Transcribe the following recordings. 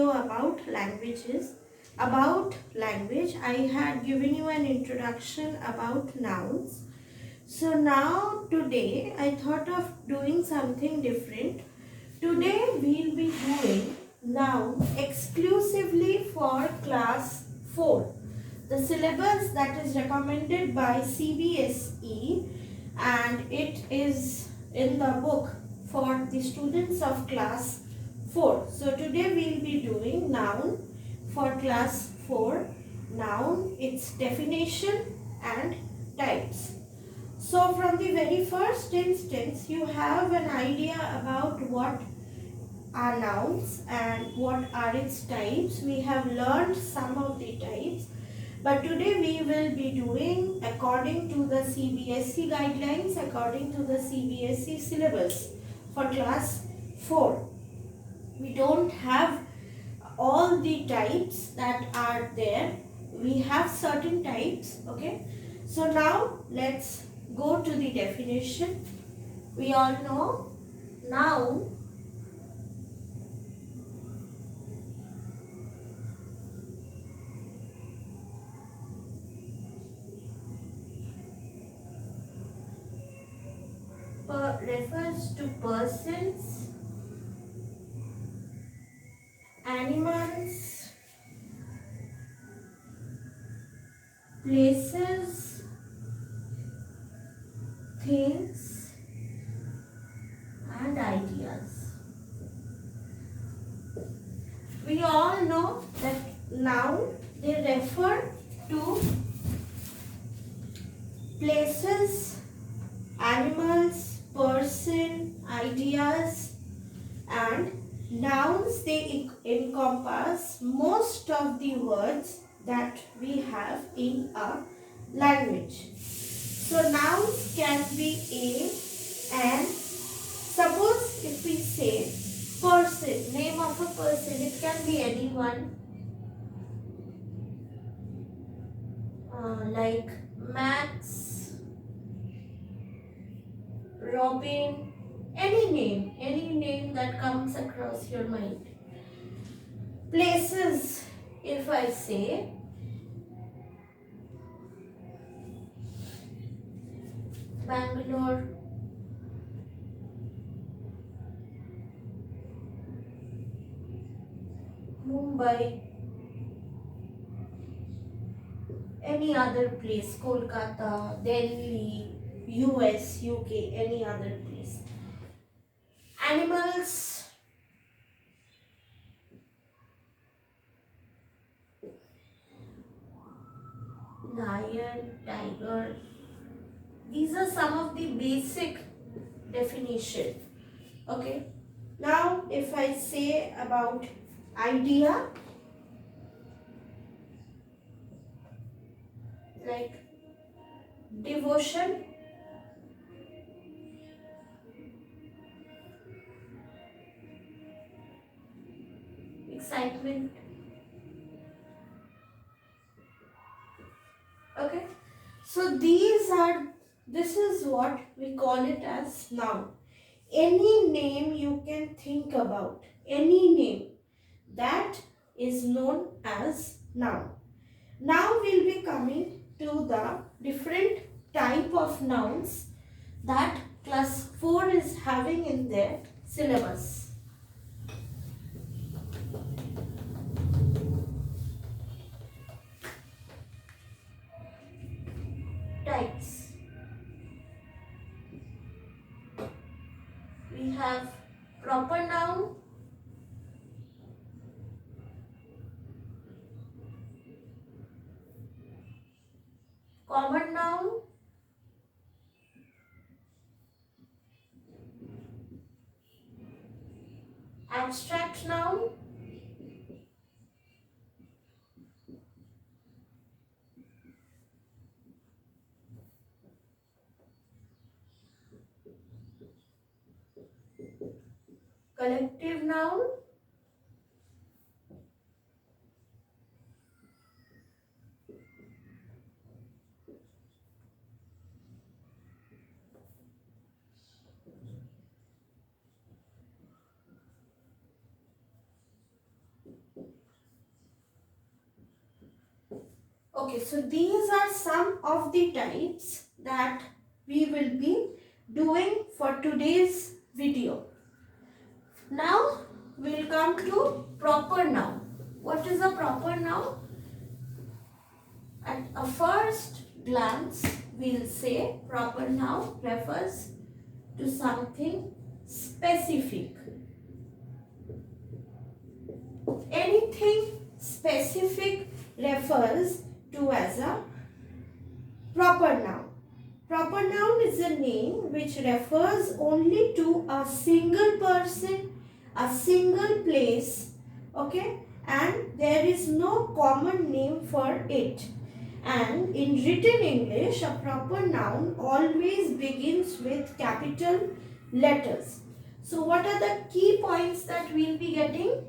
video about languages. About language, I had given you an introduction about nouns. So now today I thought of doing something different. Today we'll be doing nouns exclusively for class 4. The syllabus that is recommended by CBSE, and it is in the book for the students of class 4. So today we'll be doing noun for class 4. Noun, its definition and types. So from the very first instance, you have an idea about what are nouns and what are its types. We have learned some of the types, but today we will be doing according to the CBSE guidelines, according to the CBSE syllabus for class 4. We don't have all the types that are there. We have certain types, okay? So now let's go to the definition. We all know noun refers to persons, animals, places, things and ideas. We all know that noun, they refer to places, animals, person, ideas, and nouns, they encompass most of the words that we have in a language. So nouns can be and suppose if we say person, name of a person, it can be anyone, like Max, Robin, any name that comes across your mind. Places, if I say Bangalore, Mumbai, any other place, Kolkata, Delhi, US, UK, any other place. Animals, lion, tiger. These are some of the basic definition. Okay. Now, if I say about idea, like devotion, excitement. Okay. So this is what we call it as noun. Any name you can think about, any name, that is known as noun. Now we'll be coming to the different type of nouns that class 4 is having in their syllabus. Types. We have proper noun, common noun, abstract noun, collective noun, Okay, so these are some of the types that we will be doing for today's video. Now we'll come to proper noun. What is a proper noun? At a first glance, we'll say proper noun refers to something specific. Anything specific refers to as a proper noun. Proper noun is a name which refers only to a single person, a single place, okay, and there is no common name for it. And in written English, a proper noun always begins with capital letters. So what are the key points that we'll be getting?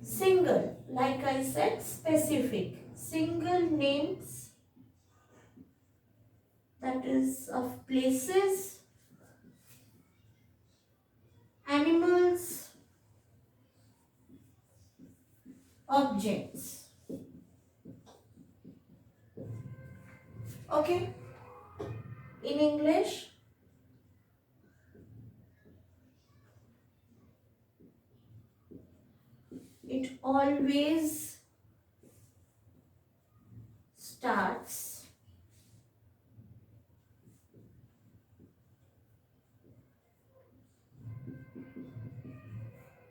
Single, like I said, specific. Single names, that is of places, animals, objects. Okay? In English, it always starts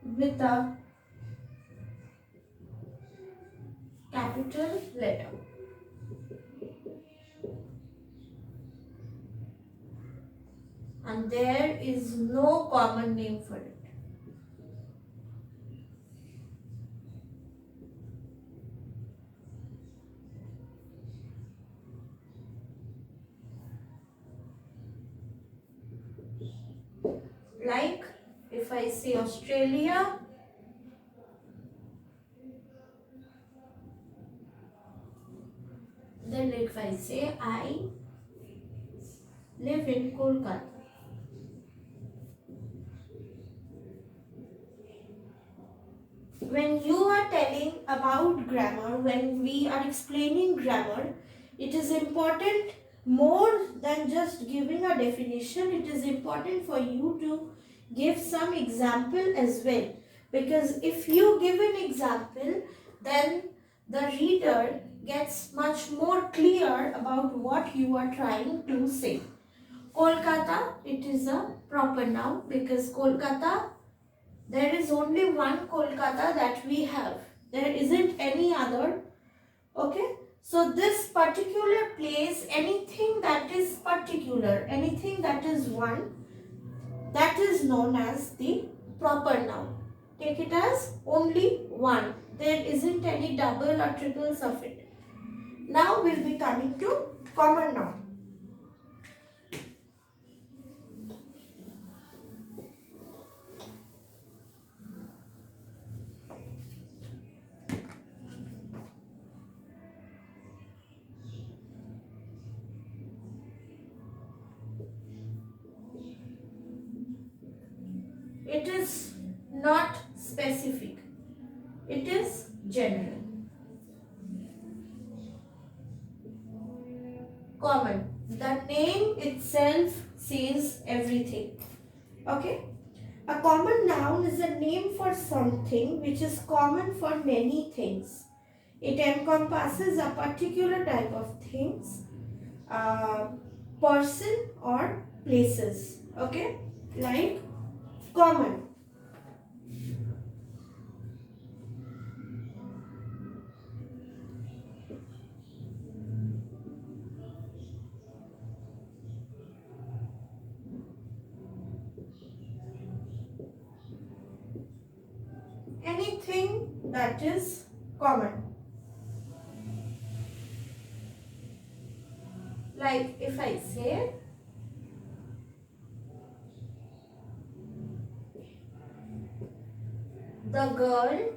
with a capital letter. And there is no common name for it. Like if I say Australia, then if I say I live in Kolkata. When you are telling about grammar, when we are explaining grammar, it is important more than just giving a definition. It is important for you to give some example as well. Because if you give an example, then the reader gets much more clear about what you are trying to say. Kolkata, it is a proper noun because Kolkata, there is only one Kolkata that we have. There isn't any other. Okay. So this particular place, anything that is particular, anything that is one, that is known as the proper noun. Take it as only one. There isn't any double or triples of it. Now we'll be coming to common noun. It is not specific. It is general. Common. The name itself says everything. Okay. A common noun is a name for something which is common for many things. It encompasses a particular type of things, person or places. Okay. Like common. Anything that is common. Like if I say the girl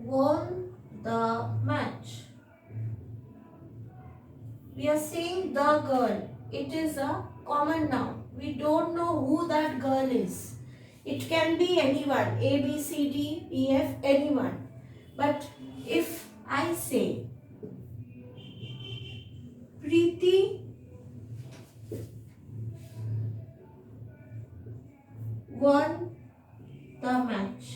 won the match. We are saying the girl. It is a common noun. We don't know who that girl is. It can be anyone, A, B, C, D, E, F, anyone. But if I say Preeti won the match.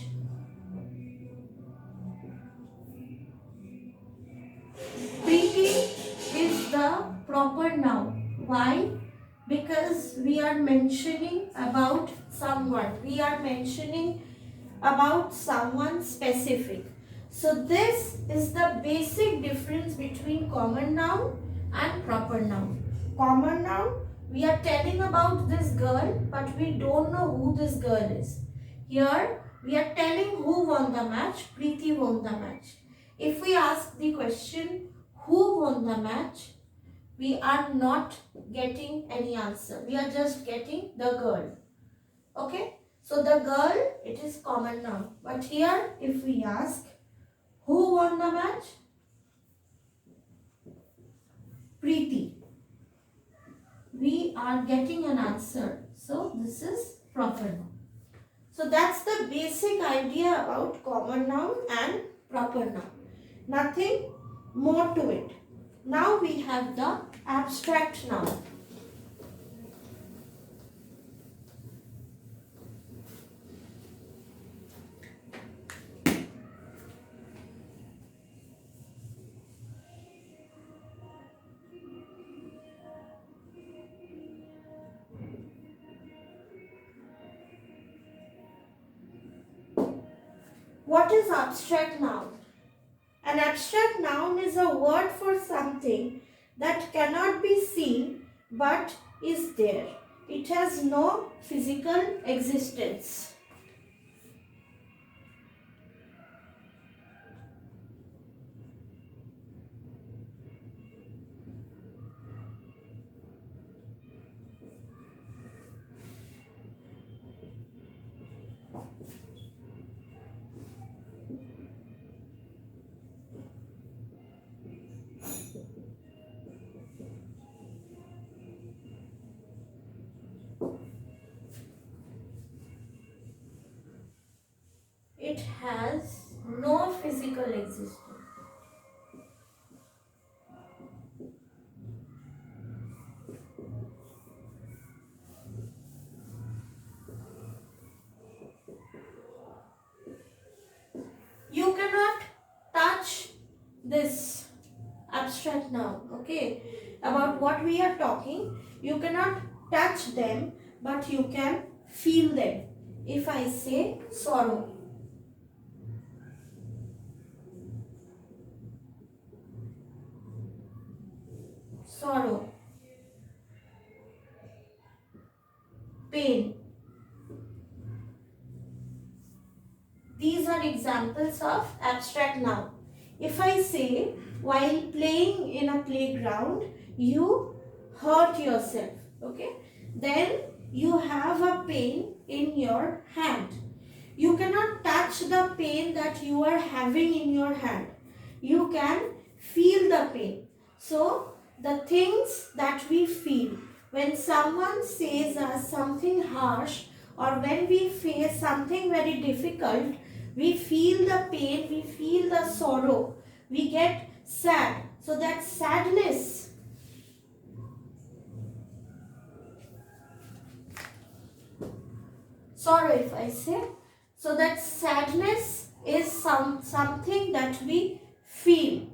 Preeti is the proper noun. Why? Because we are mentioning about someone. We are mentioning about someone specific. So this is the basic difference between common noun and proper noun. Common noun, we are telling about this girl, but we don't know who this girl is. Here we are telling who won the match. Preeti won the match. If we ask the question who won the match, we are not getting any answer. We are just getting the girl. Okay. So the girl, it is common noun. But here if we ask who won the match? Preeti. We are getting an answer. So this is proper noun. So that's the basic idea about common noun and proper noun. Nothing more to it. Now we have the abstract noun. What is abstract noun? An abstract noun is a word for something that cannot be seen but is there. It has no physical existence. It has no physical existence. You cannot touch this abstract noun, okay? About what we are talking, you cannot touch them, but you can feel them. If I say sorrow, sorrow, pain. These are examples of abstract noun. If I say while playing in a playground, you hurt yourself, okay? Then you have a pain in your hand. You cannot touch the pain that you are having in your hand. You can feel the pain. So the things that we feel when someone says us something harsh or when we face something very difficult, we feel the pain, we feel the sorrow, we get sad. So that sadness, sorrow if I say, so that sadness is something that we feel.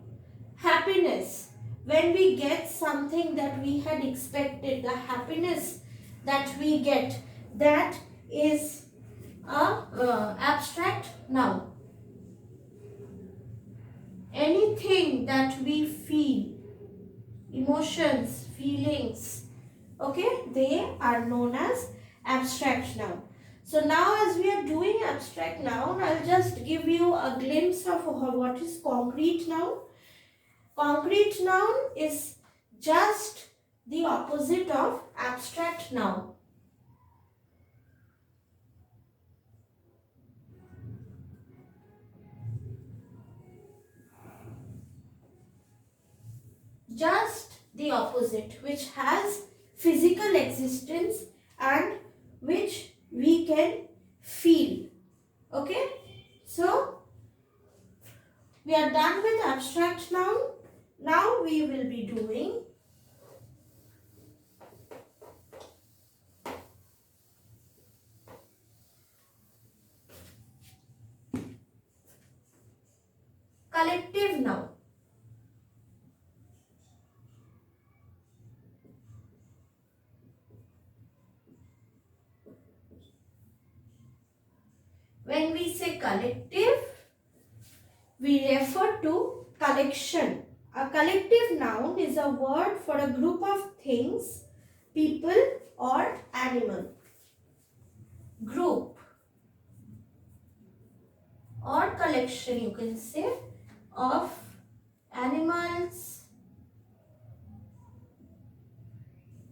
Happiness, when we get something that we had expected, the happiness that we get, that is a abstract noun. Anything that we feel, emotions, feelings, okay, they are known as abstract noun. So now as we are doing abstract noun, I'll just give you a glimpse of what is concrete noun. Concrete noun is just the opposite of abstract noun. Just the opposite, which has physical existence and which we can We are done with abstract noun. Now we will be doing collective noun. When we say collective, we refer to collection. A collective noun is a word for a group of things, people or animal. Group or collection, you can say, of animals,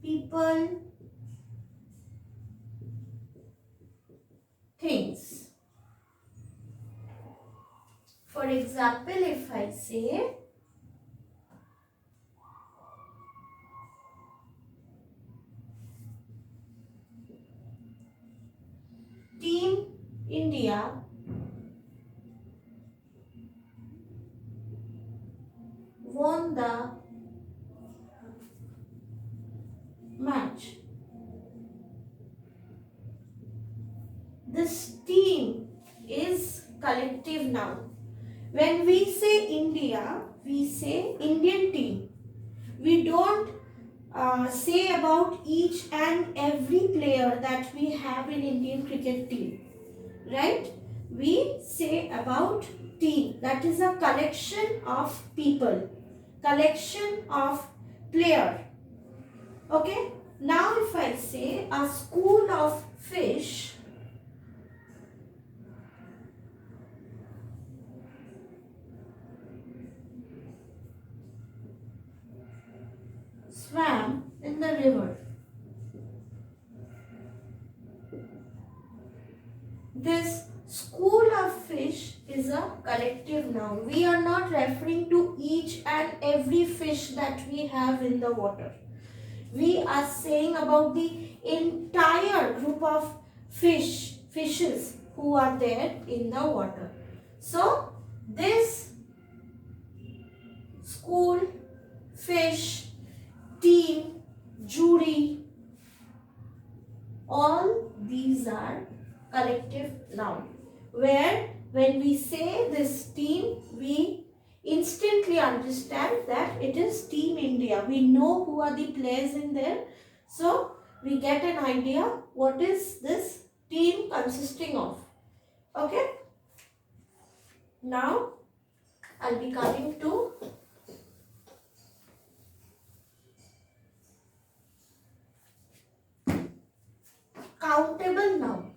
people, things. For example, if I say Team India won the match. This team is collective noun. When we say India, we say Indian team. We don't say about each and every player that we have in Indian cricket team, right? We say about team, that is a collection of people, collection of player. Okay, now if I say a school of fish swam in the river, this school of fish is a collective noun. We are not referring to each and every fish that we have in the water. We are saying about the entire group of fishes who are there in the water. So, this school, fish, team, jury, all these are collective noun, where when we say this team, we instantly understand that it is Team India. We know who are the players in there, so we get an idea what is this team consisting of. Okay, now I'll be coming to countable noun.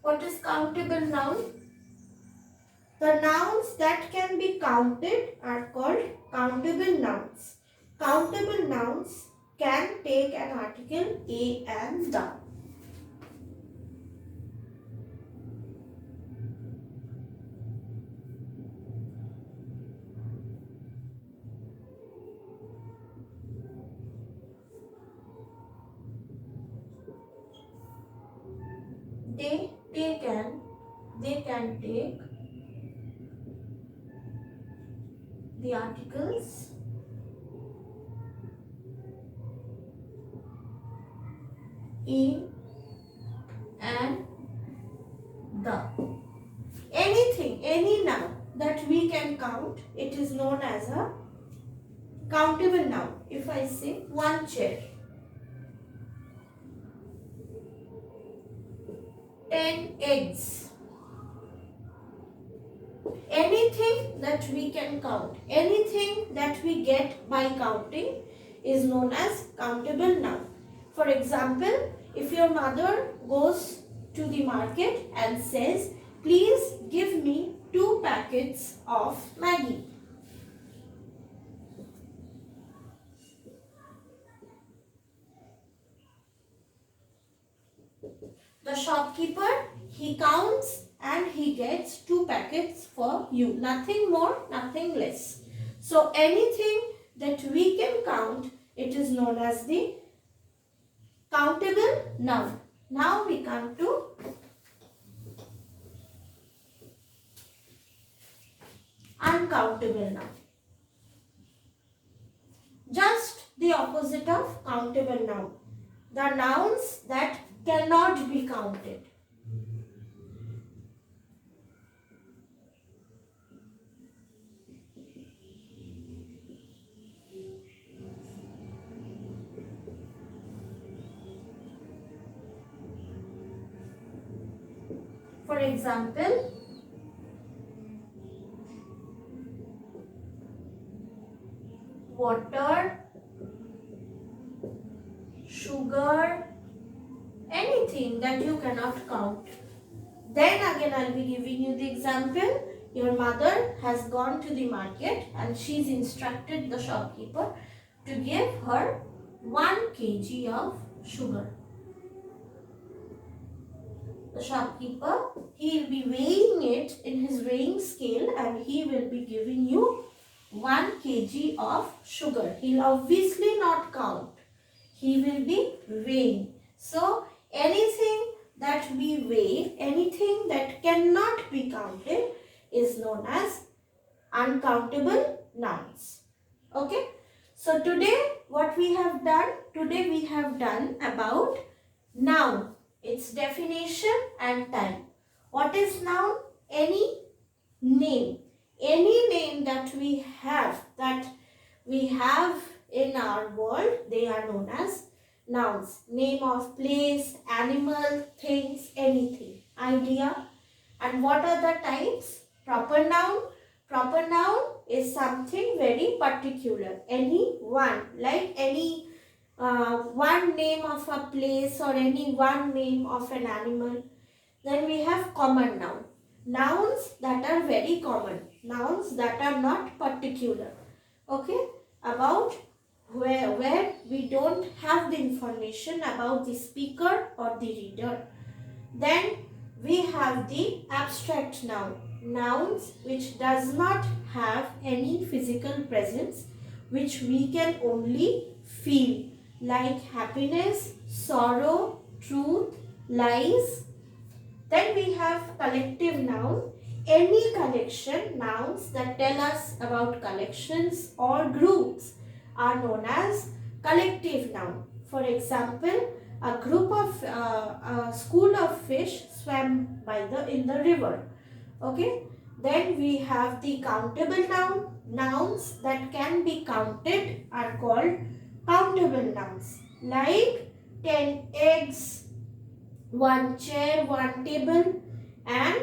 What is countable noun? The nouns that can be counted are called countable nouns. Countable nouns can take an article a and the. They can take the articles a and the. Anything, any noun that we can count, it is known as a countable noun. If I say one chair, 10 eggs, anything that we can count, anything that we get by counting is known as countable noun. For example, if your mother goes to the market and says, please give me 2 packets of Maggi. The shopkeeper, he counts and he gets 2 packets for you. Nothing more, nothing less. So anything that we can count, it is known as the countable noun. Now we come to uncountable noun. Just the opposite of countable noun. The nouns that cannot be counted. For example, water, sugar, anything that you cannot count. Then again I will be giving you the example. Your mother has gone to the market and she's instructed the shopkeeper to give her 1 kg of sugar. The shopkeeper, he will be weighing it in his weighing scale and he will be giving you 1 kg of sugar. He will obviously not count. He will be weighing. So, anything that we weigh, anything that cannot be counted is known as uncountable nouns. Okay. So, today what we have done? Today we have done about noun, its definition and time. What is noun? Any name. Any name that we have in our world, they are known as nouns. Name of place, animal, things, anything. Idea. And what are the types? Proper noun. Proper noun is something very particular. Any one, like any one name of a place or any one name of an animal. Then we have common noun. Nouns that are very common. Nouns that are not particular. Okay? About where we don't have the information about the speaker or the reader. Then we have the abstract noun. Nouns which does not have any physical presence, which we can only feel, like happiness, sorrow, truth, lies. Then we have collective noun. Any collection, nouns that tell us about collections or groups are known as collective noun. For example, a school of fish swam in the river. Okay. Then we have the countable noun. Nouns that can be counted are called countable nouns, like 10 eggs, 1 chair, 1 table, and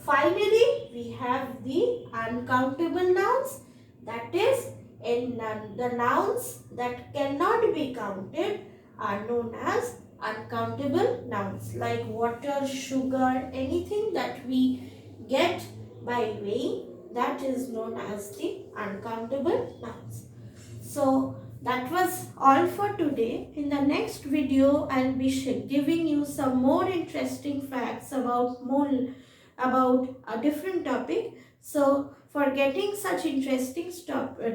finally we have the uncountable nouns, that is the nouns that cannot be counted are known as uncountable nouns, like water, sugar, anything that we get by weighing, that is known as the uncountable nouns. So that was all for today. In the next video, I'll be giving you some more interesting facts about a different topic. So for getting such interesting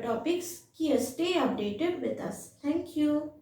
topics, stay updated with us. Thank you.